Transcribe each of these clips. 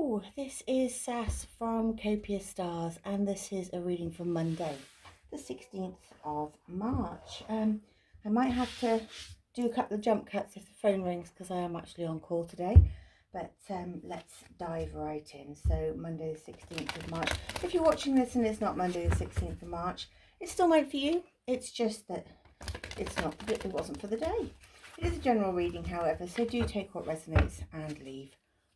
Hello, this is Sass from Copia Stars, and this is a reading for Monday, the 16th of March. I might have to do a couple of jump cuts if the phone rings because I am actually on call today, but let's dive right in. So Monday the 16th of March. If you're watching this and it's not Monday the 16th of March, it's still meant for you. It's just that it wasn't for the day. It is a general reading, however, so do take what resonates and leave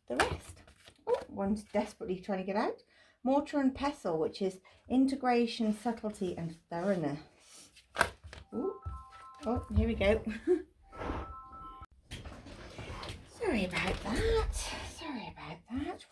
the rest. Oh, one's desperately trying to get out. Mortar and pestle, which is integration, subtlety and thoroughness. Ooh. Oh, here we go. Sorry about that.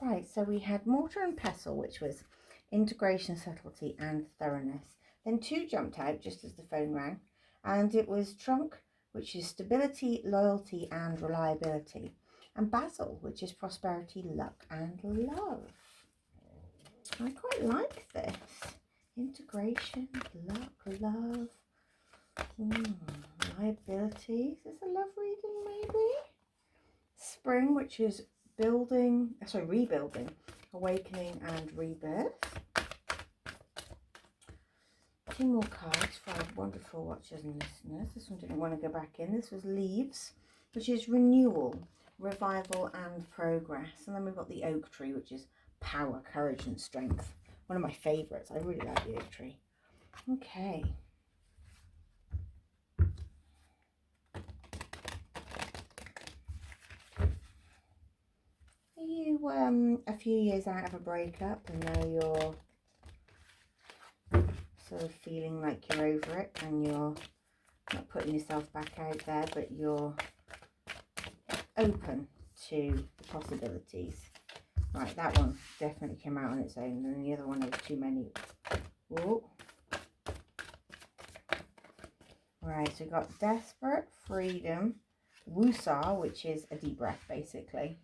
Right, so we had mortar and pestle, which was integration, subtlety and thoroughness. Then two jumped out just as the phone rang, and it was trunk, which is stability, loyalty and reliability, and basil, which is prosperity, luck and love. I quite like this. Integration, luck, love, reliability. Is this a love reading maybe? Spring, which is rebuilding, awakening and rebirth. Two more cards for our wonderful watchers and listeners. This one didn't want to go back in. This was leaves, which is renewal, revival and progress. And then we've got the oak tree, which is power, courage and strength. One of my favourites. I really like the oak tree. Okay. Are you a few years out of a breakup and now you're sort of feeling like you're over it and you're not putting yourself back out there, but you're open to the possibilities? Right, that one definitely came out on its own, and the other one, there was too many. Whoa. Right, so we've got desperate, freedom, woosah, which is a deep breath basically.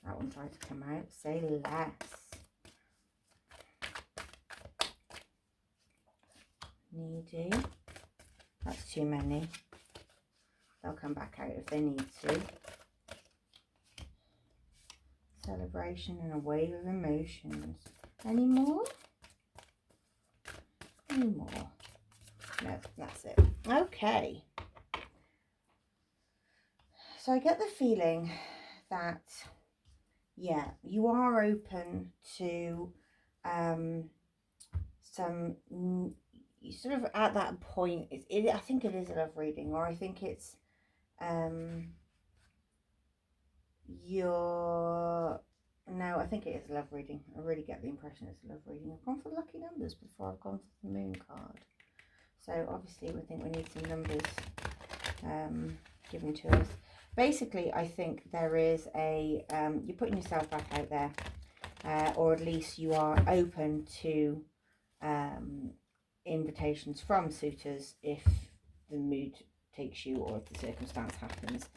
That one tried to come out. Say less. Needy. That's too many. They'll come back out if they need to. Celebration and a wave of emotions. Any more? Any more? No, that's it. Okay. So I get the feeling that, yeah, you are open to some, sort of at that point, I think it is a love reading, or I think it's no, I think it is a love reading. I really get the impression it's a love reading. I've gone for lucky numbers before I've gone for the moon card. So obviously we think we need some numbers given to us. Basically, I think there is a, you're putting yourself back out there, or at least you are open to invitations from suitors if the mood takes you or if the circumstance happens.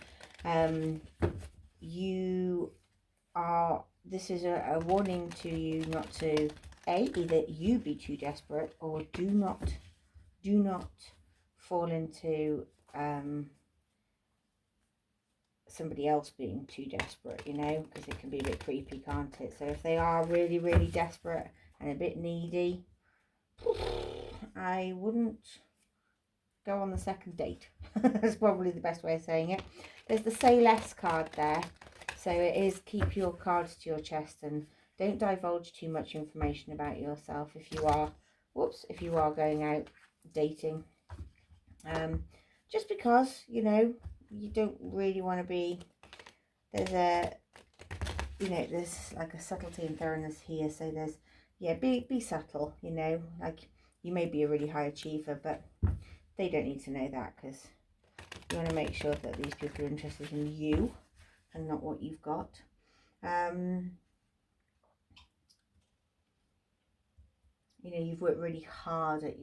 This is a warning to you not to, either you be too desperate, or do not fall into somebody else being too desperate, you know, because it can be a bit creepy, can't it? So if they are really, really desperate and a bit needy, I wouldn't go on the second date. That's probably the best way of saying it. There's the say less card there. So it is keep your cards to your chest and don't divulge too much information about yourself if you are going out dating. Just because, you know, you don't really want to be, there's like a subtlety and thoroughness here. So there's, yeah, be subtle, you know, like you may be a really high achiever, but they don't need to know that, because you want to make sure that these people are interested in you and not what you've got. You know, you've worked really hard at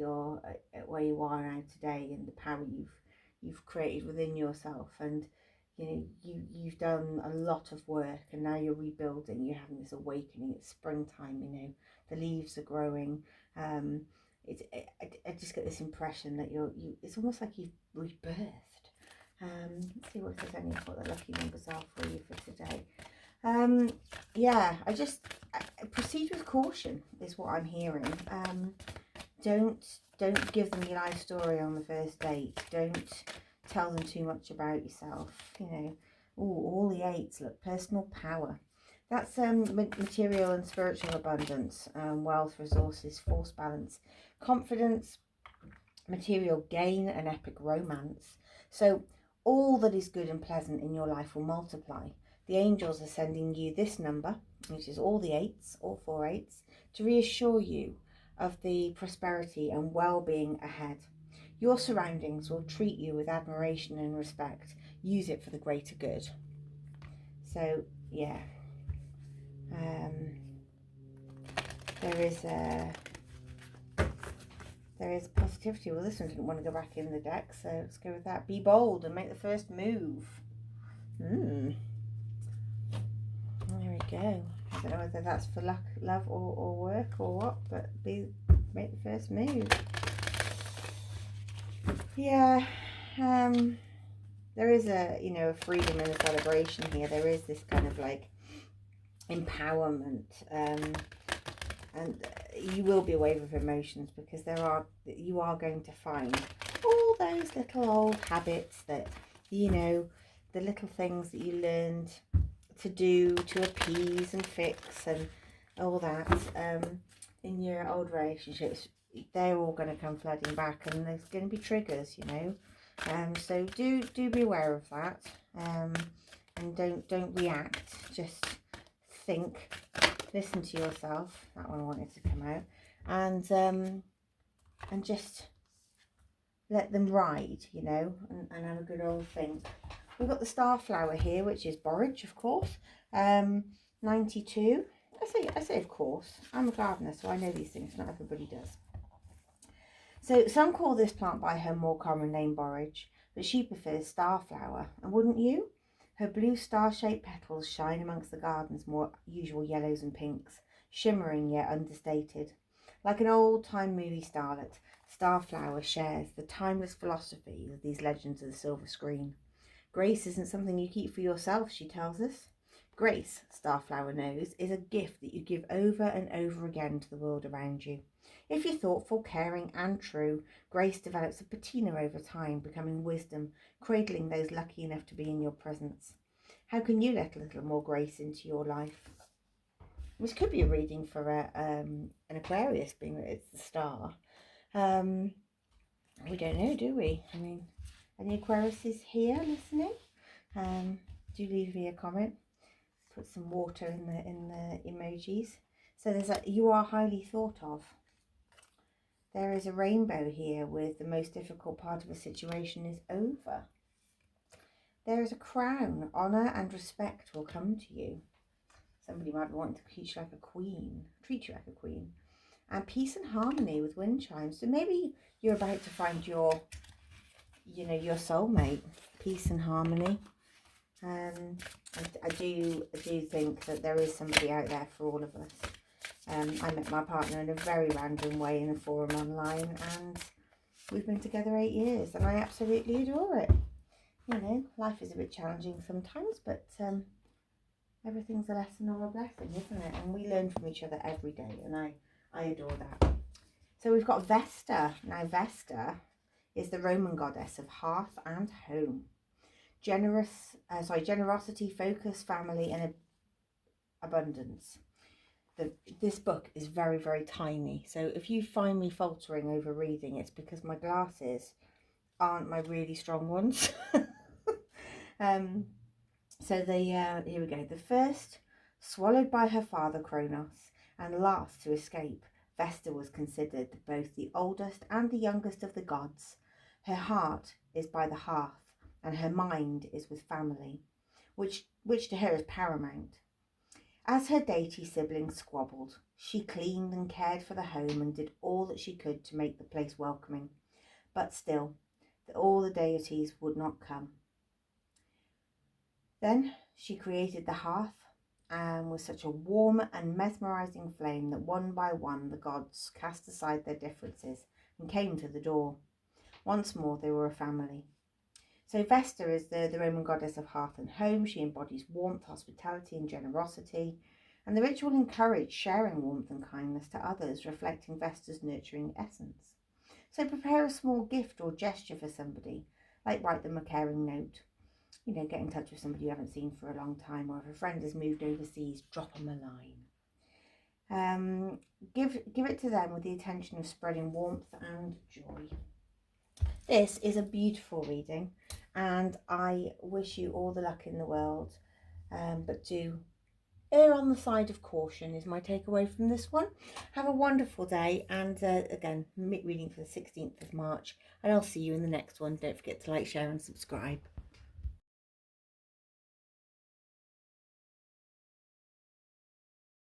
where you are now today, and the power you've created within yourself, and you know you've done a lot of work, and now you're rebuilding. You're having this awakening. It's springtime. You know, the leaves are growing. I just get this impression that it's almost like you've rebirthed. Let's see what there's any what the lucky numbers are for you for today. Yeah, proceed with caution is what I'm hearing. Don't give them your life story on the first date. Don't tell them too much about yourself. You know, all the eights. Look, personal power. That's material and spiritual abundance, wealth, resources, force balance, confidence, material gain, and epic romance. So all that is good and pleasant in your life will multiply. The angels are sending you this number, which is all the eights, all 4 eights, to reassure you of the prosperity and well-being ahead. Your surroundings will treat you with admiration and respect. Use it for the greater good. So yeah, there is positivity. Well, this one didn't want to go back in the deck, so let's go with that. Be bold and make the first move. There we go. I don't know whether that's for luck, love, or work or what, but make the first move. Yeah, there is a freedom and a celebration here. There is this kind of like empowerment, and you will be a wave of emotions, because you are going to find all those little old habits that, the little things that you learned to do to appease and fix and all that in your old relationships. They're all going to come flooding back, and there's going to be triggers, so do be aware of that, and don't react. Just think, listen to yourself. That one wanted to come out, and just let them ride, and have a good old thing. We've got the star flower here, which is borage, of course. 92. I say of course. I'm a gardener, so I know these things. Not everybody does. So some call this plant by her more common name, borage, but she prefers starflower. And wouldn't you? Her blue star-shaped petals shine amongst the garden's more usual yellows and pinks, shimmering yet understated. Like an old-time movie starlet, starflower shares the timeless philosophy of these legends of the silver screen. Grace isn't something you keep for yourself, she tells us. Grace, starflower knows, is a gift that you give over and over again to the world around you. If you're thoughtful, caring, and true, grace develops a patina over time, becoming wisdom, cradling those lucky enough to be in your presence. How can you let a little more grace into your life? This could be a reading for an Aquarius, being that it's the star. We don't know, do we? I mean, any Aquariuses here listening? Do leave me a comment. Put some water in the emojis. So there's you are highly thought of. There is a rainbow here with the most difficult part of a situation is over. There is a crown. Honour and respect will come to you. Somebody might be wanting to treat you like a queen. And peace and harmony with wind chimes. So maybe you're about to find your soulmate. Peace and harmony. I do think that there is somebody out there for all of us. I met my partner in a very random way in a forum online, and we've been together 8 years, and I absolutely adore it. Life is a bit challenging sometimes, but everything's a lesson or a blessing, isn't it? And we learn from each other every day, and I adore that. So we've got Vesta. Now Vesta is the Roman goddess of hearth and home. Generosity, focus, family, and abundance. This book is very, very tiny. So if you find me faltering over reading, it's because my glasses aren't my really strong ones. Here we go. The first, swallowed by her father Kronos, and last to escape, Vesta was considered both the oldest and the youngest of the gods. Her heart is by the hearth, and her mind is with family, which to her is paramount. As her deity siblings squabbled, she cleaned and cared for the home and did all that she could to make the place welcoming. But still, all the deities would not come. Then she created the hearth, and with such a warm and mesmerizing flame that one by one the gods cast aside their differences and came to the door. Once more they were a family. So Vesta is the Roman goddess of hearth and home. She embodies warmth, hospitality and generosity. And the ritual encouraged sharing warmth and kindness to others, reflecting Vesta's nurturing essence. So prepare a small gift or gesture for somebody, like write them a caring note. Get in touch with somebody you haven't seen for a long time, or if a friend has moved overseas, drop them a line. Give it to them with the intention of spreading warmth and joy. This is a beautiful reading, and I wish you all the luck in the world, but do err on the side of caution is my takeaway from this one. Have a wonderful day, and again, reading for the 16th of March, and I'll see you in the next one. Don't forget to like, share and subscribe.